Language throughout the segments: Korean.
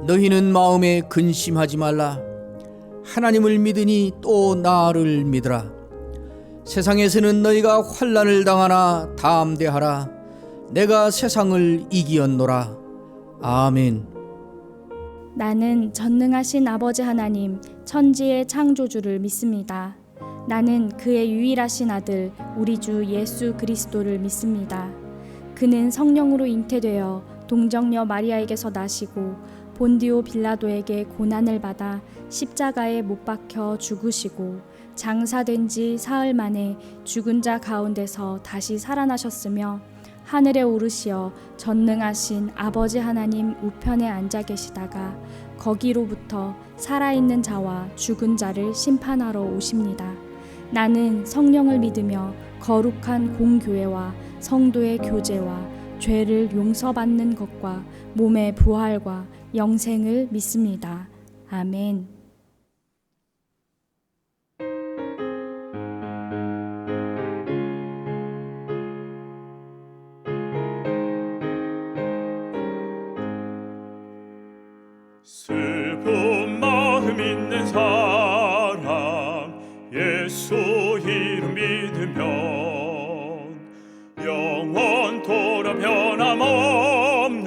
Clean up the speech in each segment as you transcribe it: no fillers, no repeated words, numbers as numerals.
너희는 마음에 근심하지 말라. 하나님을 믿으니 또 나를 믿으라. 세상에서는 너희가 환난을 당하나 담대하라. 내가 세상을 이기었노라. 아멘. 나는 전능하신 아버지 하나님, 천지의 창조주를 믿습니다. 나는 그의 유일하신 아들, 우리 주 예수 그리스도를 믿습니다. 그는 성령으로 잉태되어 동정녀 마리아에게서 나시고 본디오 빌라도에게 고난을 받아 십자가에 못 박혀 죽으시고 장사된 지 사흘 만에 죽은 자 가운데서 다시 살아나셨으며 하늘에 오르시어 전능하신 아버지 하나님 우편에 앉아 계시다가 거기로부터 살아있는 자와 죽은 자를 심판하러 오십니다. 나는 성령을 믿으며 거룩한 공교회와 성도의 교제와 죄를 용서받는 것과 몸의 부활과 영생을 믿습니다. 아멘. 슬픈 마음 있는 사람 예수 이름 믿으면 영원토록 변함없는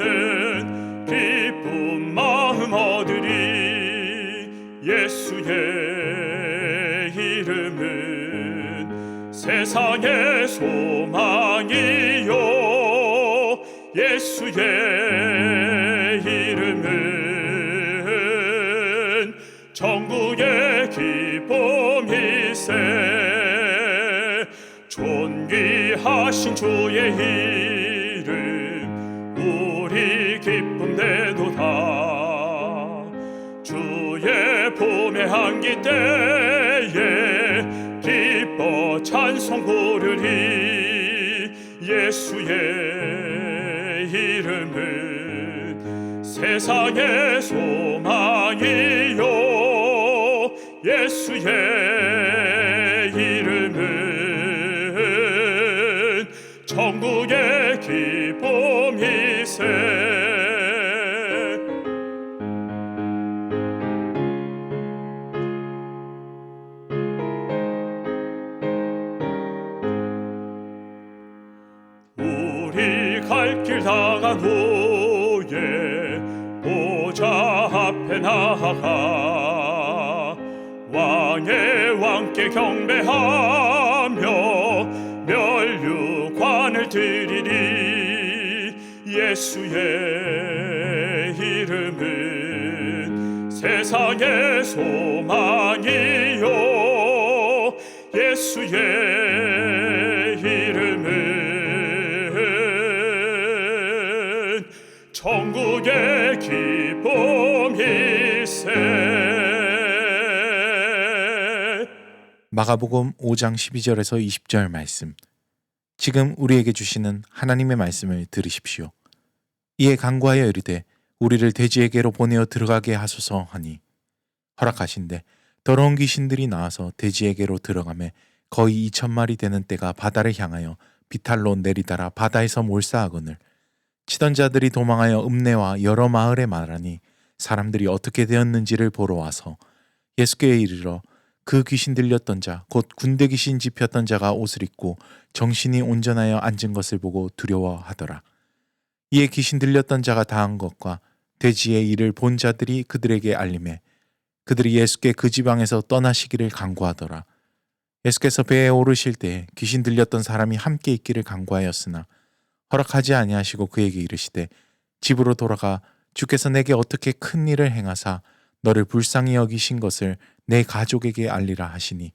기쁜 마음 얻으리. 예수의 이름은 세상의 소망이요 예수의 이름은 천국의 기쁨이세. 존귀하신 주의 이름 우리 기쁨 되도다. 주의 봄의 한기 때에 기뻐 찬송 부르리. 예수의 이름은 세상의 소망이요 예수의 이름은 천국의 기쁨이세. 우리 갈 길 다간 후에 보좌 앞에 나아가 왕의 왕께 경배하며 면류관을 드리리. 예수의 이름은 세상의 소망이요 예수의 이름은 천국의 기쁨이세. 마가복음 5장 12절에서 20절 말씀. 지금 우리에게 주시는 하나님의 말씀을 들으십시오. 이에 간구하여 이르되 우리를 돼지에게로 보내어 들어가게 하소서 하니 허락하신대 더러운 귀신들이 나와서 돼지에게로 들어가매 거의 2,000마리 되는 떼가 바다를 향하여 비탈로 내리달아 바다에서 몰사하거늘 치던 자들이 도망하여 읍내와 여러 마을에 말하니 사람들이 어떻게 되었는지를 보러 와서 예수께 이르러 그 귀신 들렸던 자 곧 군대 귀신 집혔던 자가 옷을 입고 정신이 온전하여 앉은 것을 보고 두려워하더라. 이에 귀신 들렸던 자가 당한 것과 돼지의 일을 본 자들이 그들에게 알림해 그들이 예수께 그 지방에서 떠나시기를 간구하더라. 예수께서 배에 오르실 때 귀신 들렸던 사람이 함께 있기를 간구하였으나 허락하지 아니하시고 그에게 이르시되 집으로 돌아가 주께서 내게 어떻게 큰 일을 행하사 너를 불쌍히 여기신 것을 내 가족에게 알리라 하시니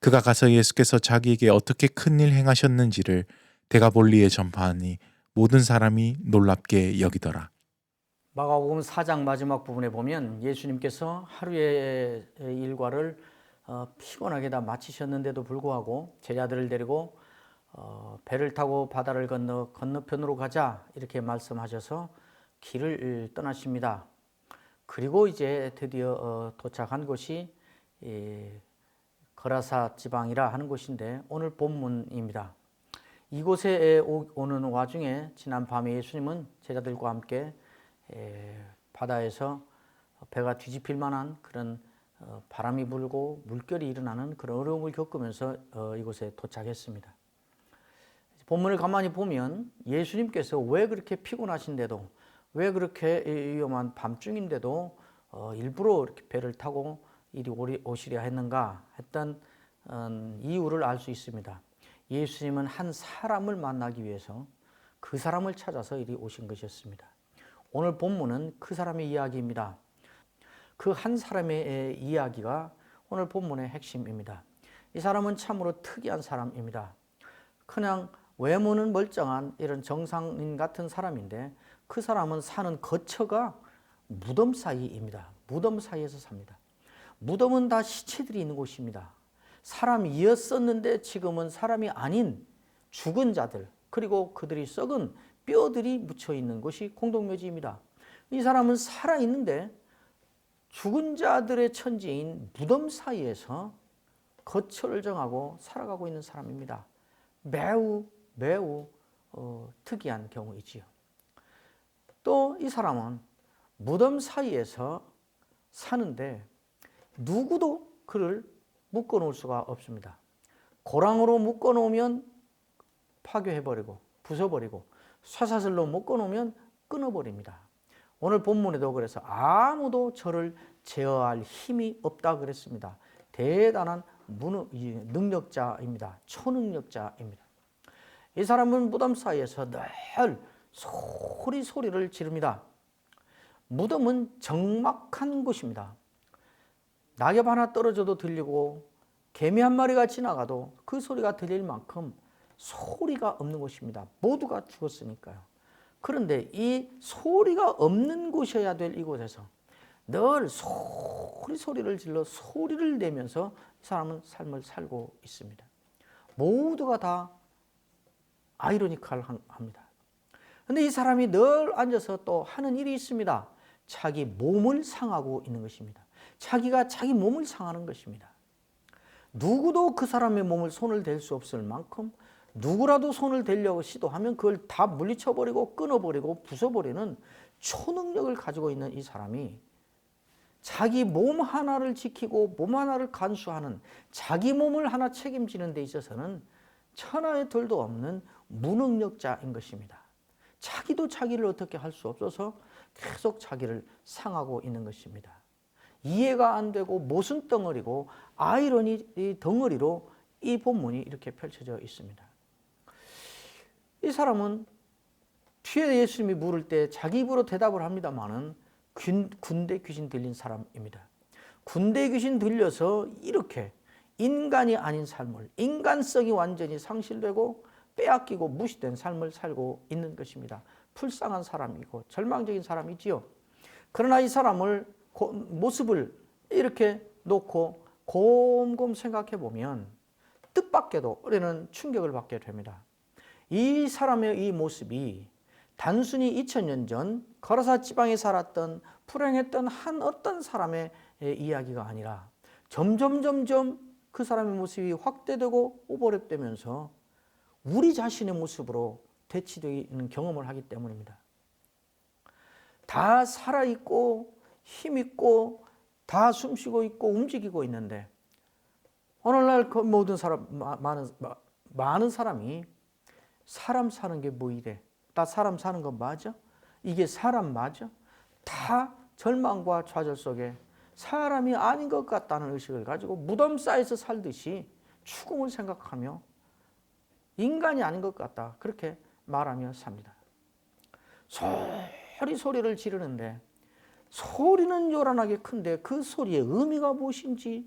그가 가서 예수께서 자기에게 어떻게 큰 일 행하셨는지를 데가볼리에 전파하니 모든 사람이 놀랍게 여기더라. 마가복음 4장 마지막 부분에 보면 예수님께서 하루의 일과를 피곤하게 다 마치셨는데도 불구하고 제자들을 데리고 배를 타고 바다를 건너 건너편으로 가자 이렇게 말씀하셔서 길을 떠나십니다. 그리고 이제 드디어 도착한 곳이 거라사 지방이라 하는 곳인데 오늘 본문입니다. 이곳에 오는 와중에 지난 밤에 예수님은 제자들과 함께 바다에서 배가 뒤집힐 만한 그런 바람이 불고 물결이 일어나는 그런 어려움을 겪으면서 이곳에 도착했습니다. 본문을 가만히 보면 예수님께서 왜 그렇게 피곤하신데도, 왜 그렇게 위험한 밤중인데도 일부러 이렇게 배를 타고 이리 오시려 했는가 했던 이유를 알 수 있습니다. 예수님은 한 사람을 만나기 위해서 그 사람을 찾아서 이리 오신 것이었습니다. 오늘 본문은 그 사람의 이야기입니다. 그 한 사람의 이야기가 오늘 본문의 핵심입니다. 이 사람은 참으로 특이한 사람입니다. 그냥 외모는 멀쩡한 이런 정상인 같은 사람인데 그 사람은 사는 거처가 무덤 사이입니다. 무덤 사이에서 삽니다. 무덤은 다 시체들이 있는 곳입니다. 사람이었었는데 지금은 사람이 아닌 죽은 자들, 그리고 그들이 썩은 뼈들이 묻혀 있는 것이 공동묘지입니다. 이 사람은 살아있는데 죽은 자들의 천지인 무덤 사이에서 거처를 정하고 살아가고 있는 사람입니다. 매우 특이한 경우이지요. 또 이 사람은 무덤 사이에서 사는데 누구도 그를 묶어놓을 수가 없습니다. 고랑으로 묶어놓으면 파괴해버리고 부숴버리고 쇠사슬로 묶어놓으면 끊어버립니다. 오늘 본문에도 그래서 아무도 저를 제어할 힘이 없다 그랬습니다. 대단한 능력자입니다. 초능력자입니다. 이 사람은 무덤 사이에서 늘 소리를 지릅니다. 무덤은 적막한 곳입니다. 낙엽 하나 떨어져도 들리고 개미 한 마리가 지나가도 그 소리가 들릴 만큼 소리가 없는 곳입니다. 모두가 죽었으니까요. 그런데 이 소리가 없는 곳이어야 될 이곳에서 늘 소리를 질러 소리를 내면서 이 사람은 삶을 살고 있습니다. 모두가 다 아이러니컬합니다. 그런데 이 사람이 늘 앉아서 또 하는 일이 있습니다. 자기 몸을 상하고 있는 것입니다. 자기가 자기 몸을 상하는 것입니다. 누구도 그 사람의 몸을 손을 댈 수 없을 만큼 누구라도 손을 대려고 시도하면 그걸 다 물리쳐버리고 끊어버리고 부숴버리는 초능력을 가지고 있는 이 사람이 자기 몸 하나를 지키고 몸 하나를 간수하는, 자기 몸을 하나 책임지는 데 있어서는 천하의 둘도 없는 무능력자인 것입니다. 자기도 자기를 어떻게 할 수 없어서 계속 자기를 상하고 있는 것입니다. 이해가 안 되고 모순 덩어리고 아이러니 덩어리로 이 본문이 이렇게 펼쳐져 있습니다. 이 사람은 뒤에 예수님이 물을 때 자기 입으로 대답을 합니다마는 군대 귀신 들린 사람입니다. 군대 귀신 들려서 이렇게 인간이 아닌 삶을, 인간성이 완전히 상실되고 빼앗기고 무시된 삶을 살고 있는 것입니다. 불쌍한 사람이고 절망적인 사람이지요. 그러나 이 사람을 모습을 이렇게 놓고 곰곰 생각해 보면 뜻밖에도 우리는 충격을 받게 됩니다. 이 사람의 이 모습이 단순히 2000년 전 거라사 지방에 살았던 불행했던 한 어떤 사람의 이야기가 아니라 점점 그 사람의 모습이 확대되고 오버랩되면서 우리 자신의 모습으로 대치되는 경험을 하기 때문입니다. 다 살아있고 힘있고 다 숨쉬고 있고 움직이고 있는데 오늘날 그 모든 사람, 많은 사람이 사람 사는 게 뭐 이래? 나 사람 사는 거 맞아? 이게 사람 맞아? 다 절망과 좌절 속에 사람이 아닌 것 같다는 의식을 가지고 무덤 사이에서 살듯이 죽음을 생각하며 인간이 아닌 것 같다, 그렇게 말하며 삽니다. 소리를 지르는데 소리는 요란하게 큰데 그 소리의 의미가 무엇인지,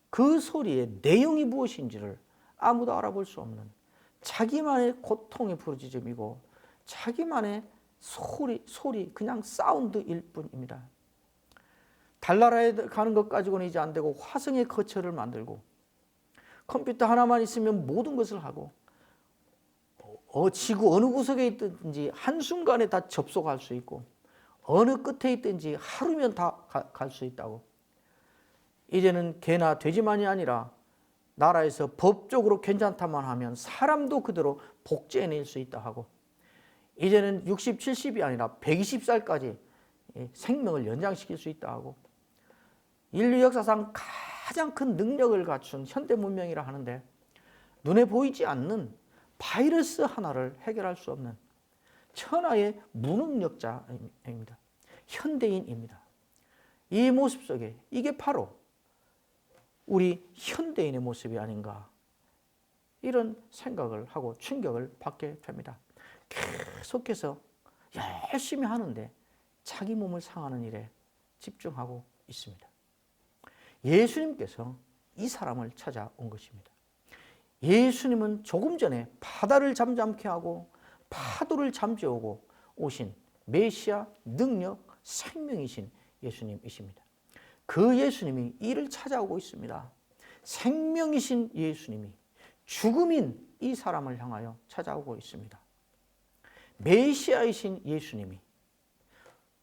그 소리의 내용이 무엇인지를 아무도 알아볼 수 없는 자기만의 고통의 부르짖음이고 자기만의 소리 그냥 사운드일 뿐입니다. 달나라에 가는 것 가지고는 이제 안 되고 화성의 거처를 만들고 컴퓨터 하나만 있으면 모든 것을 하고 지구 어느 구석에 있든지 한순간에 다 접속할 수 있고 어느 끝에 있든지 하루면 다 갈 수 있다고. 이제는 개나 돼지만이 아니라 나라에서 법적으로 괜찮다만 하면 사람도 그대로 복제해낼 수 있다 하고, 이제는 60, 70이 아니라 120살까지 생명을 연장시킬 수 있다 하고 인류 역사상 가장 큰 능력을 갖춘 현대 문명이라 하는데 눈에 보이지 않는 바이러스 하나를 해결할 수 없는 천하의 무능력자입니다. 현대인입니다. 이 모습 속에 이게 바로 우리 현대인의 모습이 아닌가 이런 생각을 하고 충격을 받게 됩니다. 계속해서 열심히 하는데 자기 몸을 상하는 일에 집중하고 있습니다. 예수님께서 이 사람을 찾아온 것입니다. 예수님은 조금 전에 바다를 잠잠케 하고 파도를 잠재우고 오신 메시아 능력 생명이신 예수님이십니다. 그 예수님이 이를 찾아오고 있습니다. 생명이신 예수님이 죽음인 이 사람을 향하여 찾아오고 있습니다. 메시아이신 예수님이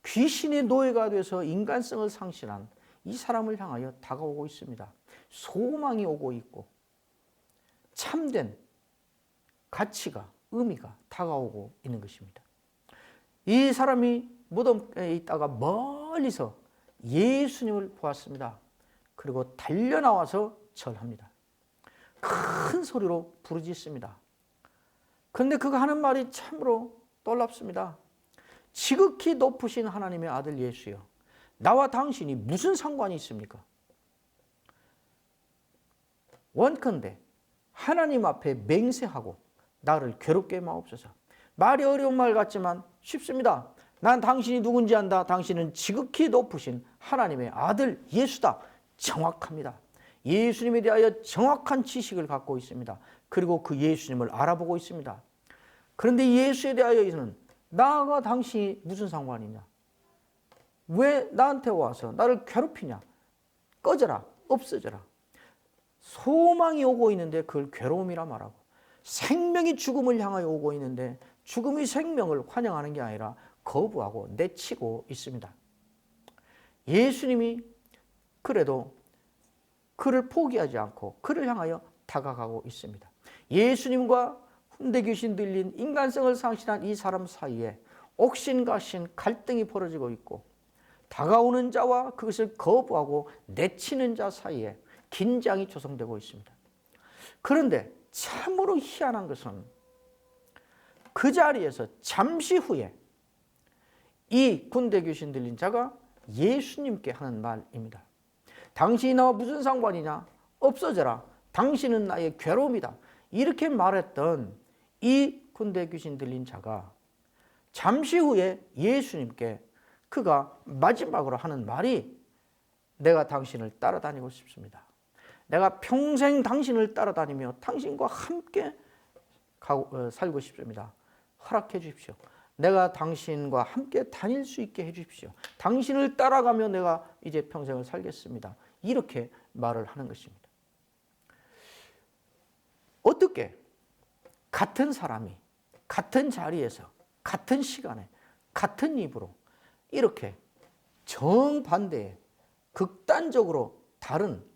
귀신의 노예가 돼서 인간성을 상실한 이 사람을 향하여 다가오고 있습니다. 소망이 오고 있고 참된 가치가 의미가 다가오고 있는 것입니다. 이 사람이 무덤에 있다가 멀리서 예수님을 보았습니다. 그리고 달려나와서 절합니다. 큰 소리로 부르짖습니다. 그런데 그가 하는 말이 참으로 놀랍습니다. 지극히 높으신 하나님의 아들 예수여, 나와 당신이 무슨 상관이 있습니까? 원컨대 하나님 앞에 맹세하고 나를 괴롭게 마옵소서. 말이 어려운 말 같지만 쉽습니다. 난 당신이 누군지 안다. 당신은 지극히 높으신 하나님의 아들 예수다. 정확합니다. 예수님에 대하여 정확한 지식을 갖고 있습니다. 그리고 그 예수님을 알아보고 있습니다. 그런데 예수에 대하여는 나와 당신이 무슨 상관이냐? 왜 나한테 와서 나를 괴롭히냐? 꺼져라, 없어져라. 소망이 오고 있는데 그걸 괴로움이라 말하고, 생명이 죽음을 향하여 오고 있는데 죽음이 생명을 환영하는 게 아니라 거부하고 내치고 있습니다. 예수님이 그래도 그를 포기하지 않고 그를 향하여 다가가고 있습니다. 예수님과 hun대 귀신 들린 인간성을 상실한 이 사람 사이에 옥신각신 갈등이 벌어지고 있고, 다가오는 자와 그것을 거부하고 내치는 자 사이에 긴장이 조성되고 있습니다. 그런데 참으로 희한한 것은 그 자리에서 잠시 후에 이 군대 귀신 들린 자가 예수님께 하는 말입니다. 당신이 나와 무슨 상관이냐? 없어져라. 당신은 나의 괴로움이다. 이렇게 말했던 이 군대 귀신 들린 자가 잠시 후에 예수님께 그가 마지막으로 하는 말이, 내가 당신을 따라다니고 싶습니다. 내가 평생 당신을 따라다니며 당신과 함께 살고 싶습니다. 허락해 주십시오. 내가 당신과 함께 다닐 수 있게 해 주십시오. 당신을 따라가며 내가 이제 평생을 살겠습니다. 이렇게 말을 하는 것입니다. 어떻게 같은 사람이 같은 자리에서 같은 시간에 같은 입으로 이렇게 정반대의 극단적으로 다른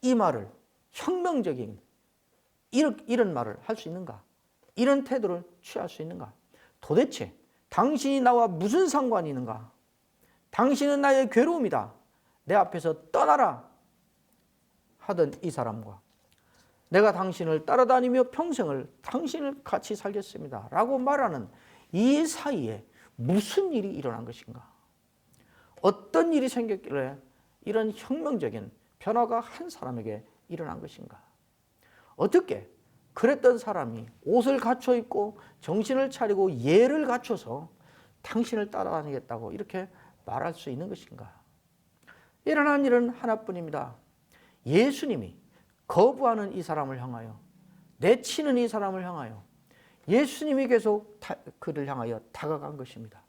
이 말을, 혁명적인 이런 말을 할 수 있는가? 이런 태도를 취할 수 있는가? 도대체 당신이 나와 무슨 상관이 있는가? 당신은 나의 괴로움이다. 내 앞에서 떠나라 하던 이 사람과 내가 당신을 따라다니며 평생을 당신을 같이 살겠습니다 라고 말하는 이 사이에 무슨 일이 일어난 것인가? 어떤 일이 생겼길래 이런 혁명적인 변화가 한 사람에게 일어난 것인가? 어떻게 그랬던 사람이 옷을 갖춰 입고 정신을 차리고 예를 갖춰서 당신을 따라다니겠다고 이렇게 말할 수 있는 것인가? 일어난 일은 하나뿐입니다. 예수님이 거부하는 이 사람을 향하여, 내치는 이 사람을 향하여 예수님이 계속 그를 향하여 다가간 것입니다.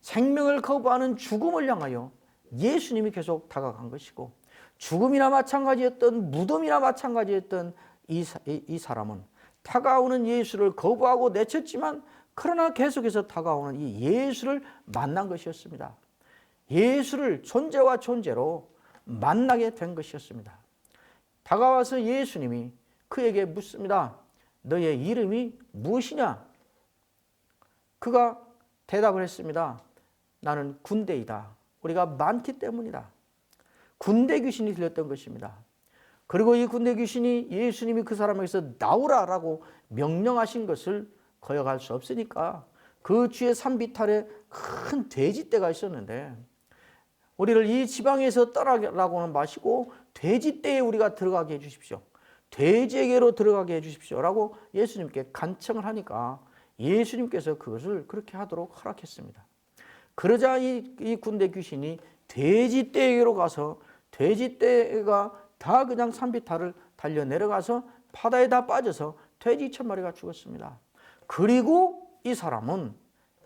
생명을 거부하는 죽음을 향하여 예수님이 계속 다가간 것이고, 죽음이나 마찬가지였던, 무덤이나 마찬가지였던 이 사람은 다가오는 예수를 거부하고 내쳤지만, 그러나 계속해서 다가오는 이 예수를 만난 것이었습니다. 예수를 존재와 존재로 만나게 된 것이었습니다. 다가와서 예수님이 그에게 묻습니다. 너의 이름이 무엇이냐? 그가 대답을 했습니다. 나는 군대이다. 우리가 많기 때문이다. 군대 귀신이 들렸던 것입니다. 그리고 이 군대 귀신이 예수님이 그 사람에게서 나오라라고 명령하신 것을 거역할 수 없으니까 그 뒤에 산비탈에 큰 돼지떼가 있었는데 우리를 이 지방에서 떠나라고는 마시고 돼지떼에 우리가 들어가게 해주십시오. 돼지에게로 들어가게 해주십시오라고 예수님께 간청을 하니까 예수님께서 그것을 그렇게 하도록 허락했습니다. 그러자 이 군대 귀신이 돼지떼에게로 가서 돼지떼가 다 그냥 산비탈을 달려 내려가서 바다에 다 빠져서 돼지 2,000마리가 죽었습니다. 그리고 이 사람은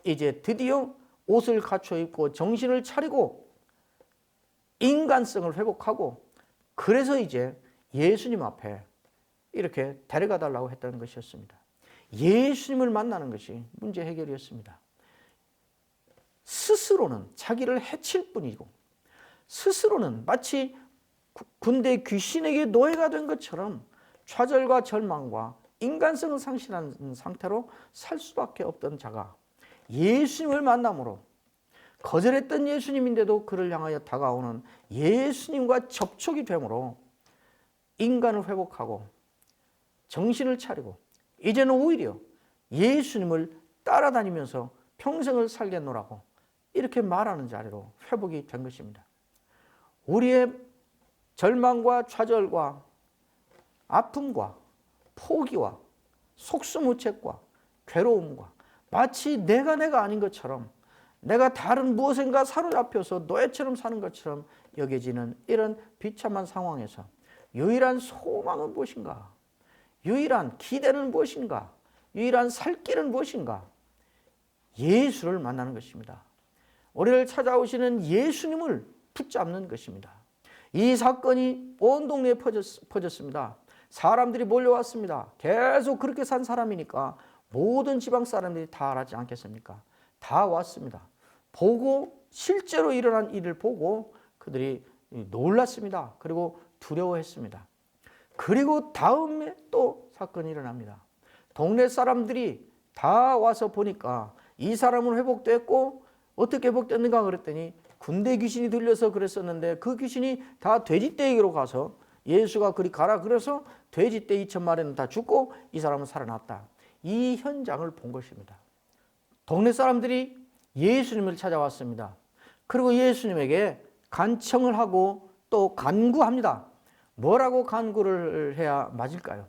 이제 드디어 옷을 갖춰 입고 정신을 차리고 인간성을 회복하고 그래서 이제 예수님 앞에 이렇게 데려가 달라고 했던 것이었습니다. 예수님을 만나는 것이 문제 해결이었습니다. 스스로는 자기를 해칠 뿐이고 스스로는 마치 군대 귀신에게 노예가 된 것처럼 좌절과 절망과 인간성을 상실한 상태로 살 수밖에 없던 자가 예수님을 만남으로 거절했던 예수님인데도 그를 향하여 다가오는 예수님과 접촉이 되므로 인간을 회복하고 정신을 차리고 이제는 오히려 예수님을 따라다니면서 평생을 살겠노라고 이렇게 말하는 자리로 회복이 된 것입니다. 우리의 절망과 좌절과 아픔과 포기와 속수무책과 괴로움과 마치 내가 아닌 것처럼 내가 다른 무엇인가 사로잡혀서 노예처럼 사는 것처럼 여겨지는 이런 비참한 상황에서 유일한 소망은 무엇인가? 유일한 기대는 무엇인가? 유일한 살 길은 무엇인가? 예수를 만나는 것입니다. 우리를 찾아오시는 예수님을 붙잡는 것입니다. 이 사건이 온 동네에 퍼졌습니다. 사람들이 몰려왔습니다. 계속 그렇게 산 사람이니까 모든 지방 사람들이 다 알았지 않겠습니까? 다 왔습니다. 보고 실제로 일어난 일을 보고 그들이 놀랐습니다. 그리고 두려워했습니다. 그리고 다음에 또 사건이 일어납니다. 동네 사람들이 다 와서 보니까 이 사람은 회복됐고 어떻게 회복됐는가 그랬더니 군대 귀신이 들려서 그랬었는데 그 귀신이 다 돼지떼에게로 가서 예수가 그리 가라 그래서 돼지떼 2,000마리는 다 죽고 이 사람은 살아났다. 이 현장을 본 것입니다. 동네 사람들이 예수님을 찾아왔습니다. 그리고 예수님에게 간청을 하고 또 간구합니다. 뭐라고 간구를 해야 맞을까요?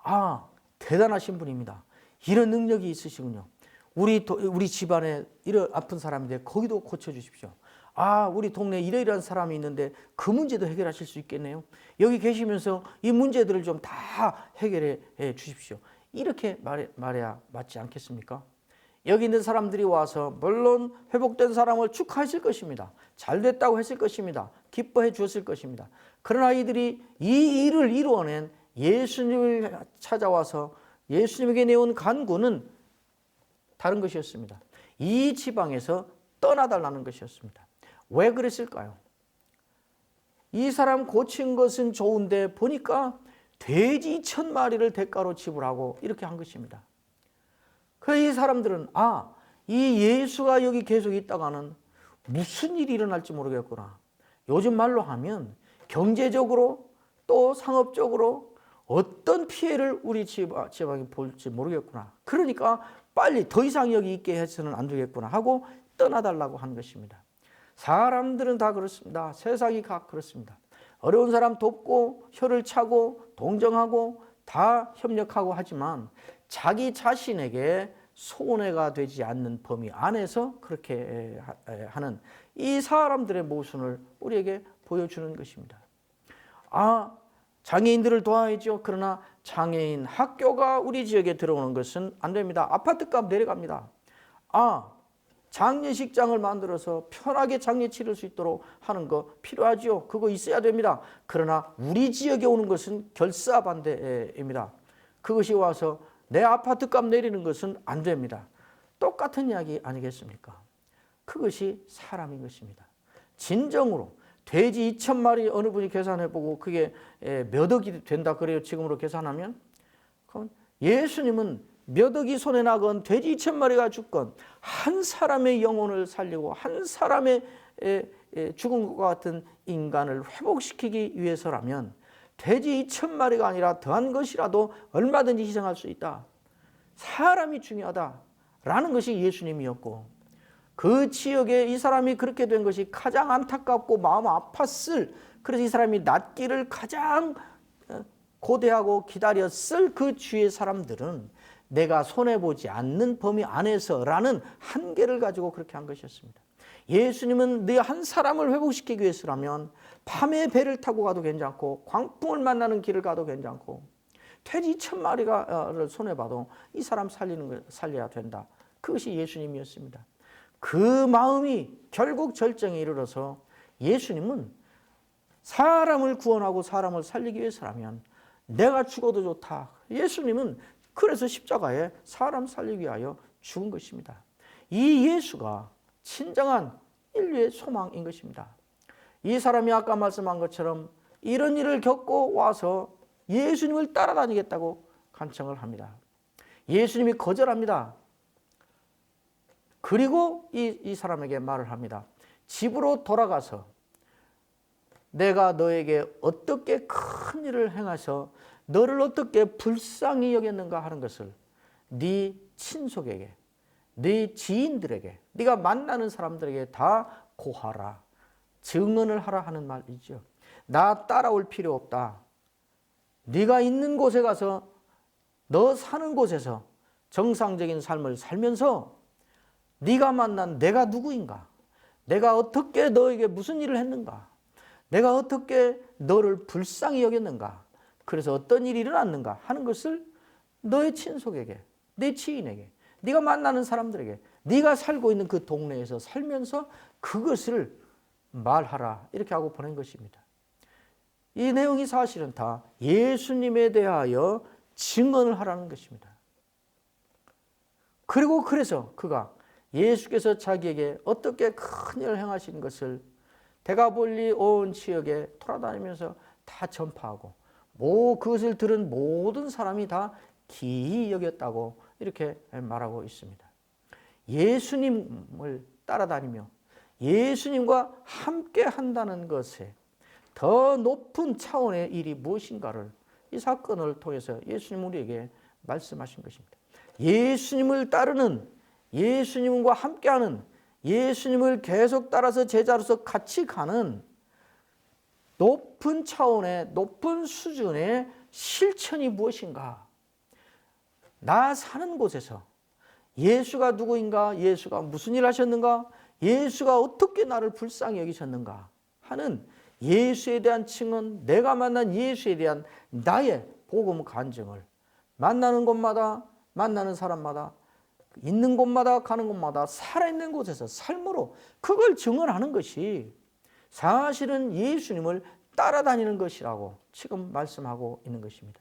아, 대단하신 분입니다. 이런 능력이 있으시군요. 우리 집안에 이런 아픈 사람인데 거기도 고쳐주십시오. 아, 우리 동네에 이러이러한 사람이 있는데 그 문제도 해결하실 수 있겠네요. 여기 계시면서 이 문제들을 좀 다 해결해 주십시오. 이렇게 말해야 맞지 않겠습니까? 여기 있는 사람들이 와서 물론 회복된 사람을 축하했을 것입니다. 잘 됐다고 했을 것입니다. 기뻐해 주었을 것입니다. 그러나 이들이 이 일을 이루어낸 예수님을 찾아와서 예수님에게 내온 간구는 다른 것이었습니다. 이 지방에서 떠나달라는 것이었습니다. 왜 그랬을까요? 이 사람 고친 것은 좋은데 보니까 돼지 2,000마리를 대가로 지불하고 이렇게 한 것입니다. 그래서 이 사람들은 이 예수가 여기 계속 있다가는 무슨 일이 일어날지 모르겠구나. 요즘 말로 하면 경제적으로 또 상업적으로 어떤 피해를 우리 지방이 볼지 모르겠구나. 그러니까 빨리 더 이상 여기 있게 해서는 안 되겠구나 하고 떠나달라고 한 것입니다. 사람들은 다 그렇습니다. 세상이 다 그렇습니다. 어려운 사람 돕고 혀를 차고 동정하고 다 협력하고 하지만 자기 자신에게 손해가 되지 않는 범위 안에서 그렇게 하는 이 사람들의 모순을 우리에게 보여주는 것입니다. 장애인들을 도와야죠. 그러나 장애인 학교가 우리 지역에 들어오는 것은 안 됩니다. 아파트값 내려갑니다. 장례식장을 만들어서 편하게 장례 치를 수 있도록 하는 거 필요하죠. 그거 있어야 됩니다. 그러나 우리 지역에 오는 것은 결사반대입니다. 그것이 와서 내 아파트값 내리는 것은 안 됩니다. 똑같은 이야기 아니겠습니까? 그것이 사람인 것입니다. 진정으로 돼지 2,000마리 어느 분이 계산해보고 그게 몇 억이 된다 그래요. 지금으로 계산하면. 그럼 예수님은 몇 억이 손에 나건 돼지 2,000마리가 죽건 한 사람의 영혼을 살리고 한 사람의 죽은 것과 같은 인간을 회복시키기 위해서라면 돼지 2,000마리가 아니라 더한 것이라도 얼마든지 희생할 수 있다. 사람이 중요하다라는 것이 예수님이었고, 그 지역에 이 사람이 그렇게 된 것이 가장 안타깝고 마음 아팠을, 그래서 이 사람이 낫기를 가장 고대하고 기다렸을 그 주위의 사람들은 내가 손해보지 않는 범위 안에서라는 한계를 가지고 그렇게 한 것이었습니다. 예수님은 네 한 사람을 회복시키기 위해서라면 밤에 배를 타고 가도 괜찮고 광풍을 만나는 길을 가도 괜찮고 돼지 2,000마리가 손해봐도 이 사람 살려야 된다. 그것이 예수님이었습니다. 그 마음이 결국 절정에 이르러서 예수님은 사람을 구원하고 사람을 살리기 위해서라면 내가 죽어도 좋다. 예수님은 그래서 십자가에 사람 살리기 위하여 죽은 것입니다. 이 예수가 진정한 인류의 소망인 것입니다. 이 사람이 아까 말씀한 것처럼 이런 일을 겪고 와서 예수님을 따라다니겠다고 간청을 합니다. 예수님이 거절합니다. 그리고 이 사람에게 말을 합니다. 집으로 돌아가서 내가 너에게 어떻게 큰 일을 행해서 너를 어떻게 불쌍히 여겼는가 하는 것을 네 친속에게, 네 지인들에게, 네가 만나는 사람들에게 다 고하라, 증언을 하라 하는 말이죠. 나 따라올 필요 없다. 네가 있는 곳에 가서 너 사는 곳에서 정상적인 삶을 살면서 네가 만난 내가 누구인가, 내가 어떻게 너에게 무슨 일을 했는가, 내가 어떻게 너를 불쌍히 여겼는가, 그래서 어떤 일이 일어났는가 하는 것을 너의 친속에게, 내 지인에게, 네가 만나는 사람들에게, 네가 살고 있는 그 동네에서 살면서 그것을 말하라, 이렇게 하고 보낸 것입니다. 이 내용이 사실은 다 예수님에 대하여 증언을 하라는 것입니다. 그리고 그래서 그가 예수께서 자기에게 어떻게 큰 일을 행하신 것을 데가볼리 온 지역에 돌아다니면서 다 전파하고 그것을 들은 모든 사람이 다 기이 여겼다고 이렇게 말하고 있습니다. 예수님을 따라다니며 예수님과 함께 한다는 것에 더 높은 차원의 일이 무엇인가를 이 사건을 통해서 예수님 우리에게 말씀하신 것입니다. 예수님을 따르는, 예수님과 함께하는, 예수님을 계속 따라서 제자로서 같이 가는 높은 차원의 높은 수준의 실천이 무엇인가? 나 사는 곳에서 예수가 누구인가? 예수가 무슨 일 하셨는가? 예수가 어떻게 나를 불쌍히 여기셨는가? 하는 예수에 대한 증언, 내가 만난 예수에 대한 나의 복음 간증을 만나는 곳마다, 만나는 사람마다, 있는 곳마다, 가는 곳마다, 살아있는 곳에서 삶으로 그걸 증언하는 것이 사실은 예수님을 따라다니는 것이라고 지금 말씀하고 있는 것입니다.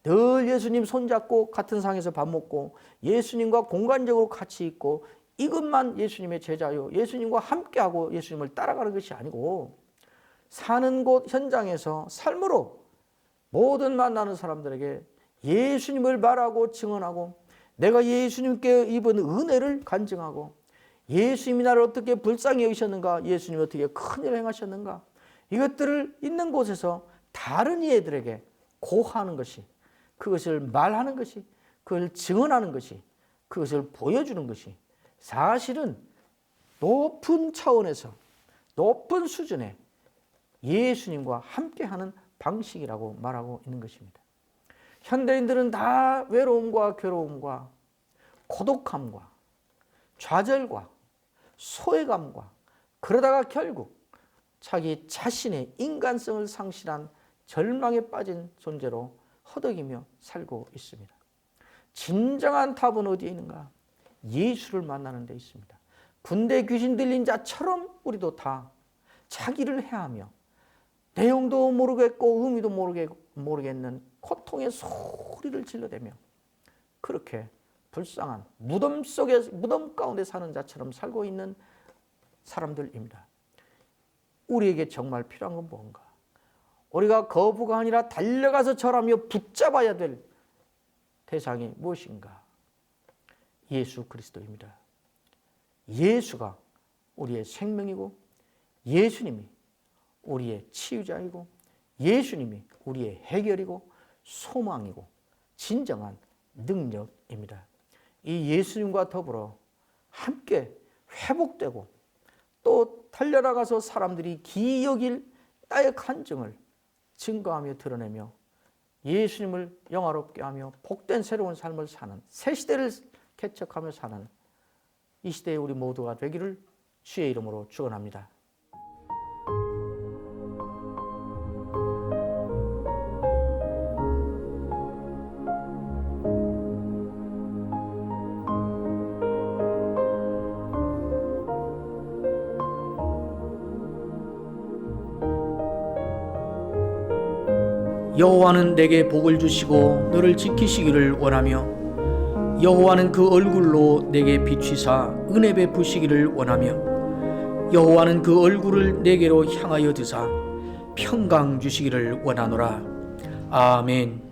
늘 예수님 손잡고 같은 상에서 밥 먹고 예수님과 공간적으로 같이 있고 이것만 예수님의 제자요, 예수님과 함께하고 예수님을 따라가는 것이 아니고 사는 곳 현장에서 삶으로 모든 만나는 사람들에게 예수님을 말하고 증언하고 내가 예수님께 입은 은혜를 간증하고 예수님이 나를 어떻게 불쌍히 여기셨는가, 예수님이 어떻게 큰 일을 행하셨는가, 이것들을 있는 곳에서 다른 이들에게 고하는 것이, 그것을 말하는 것이, 그걸 증언하는 것이, 그것을 보여주는 것이 사실은 높은 차원에서 높은 수준의 예수님과 함께하는 방식이라고 말하고 있는 것입니다. 현대인들은 다 외로움과 괴로움과 고독함과 좌절과 소외감과 그러다가 결국 자기 자신의 인간성을 상실한 절망에 빠진 존재로 허덕이며 살고 있습니다. 진정한 답은 어디에 있는가? 예수를 만나는 데 있습니다. 군대 귀신 들린 자처럼 우리도 다 자기를 해하며 내용도 모르겠고 의미도 모르겠는 고통의 소리를 질러대며 그렇게 불쌍한 무덤 가운데 사는 자처럼 살고 있는 사람들입니다. 우리에게 정말 필요한 건 뭔가? 우리가 거부가 아니라 달려가서 절하며 붙잡아야 될 대상이 무엇인가? 예수 그리스도입니다. 예수가 우리의 생명이고 예수님이 우리의 치유자이고 예수님이 우리의 해결이고 소망이고 진정한 능력입니다. 이 예수님과 더불어 함께 회복되고 또 달려나가서 사람들이 기이 여길 나의 간증을 증거하며 드러내며 예수님을 영화롭게 하며 복된 새로운 삶을 사는 새 시대를 개척하며 사는 이 시대에 우리 모두가 되기를 주의 이름으로 축원합니다. 여호와는 내게 복을 주시고 너를 지키시기를 원하며 여호와는 그 얼굴로 내게 비추사 은혜 베푸시기를 원하며 여호와는 그 얼굴을 내게로 향하여 드사 평강 주시기를 원하노라. 아멘.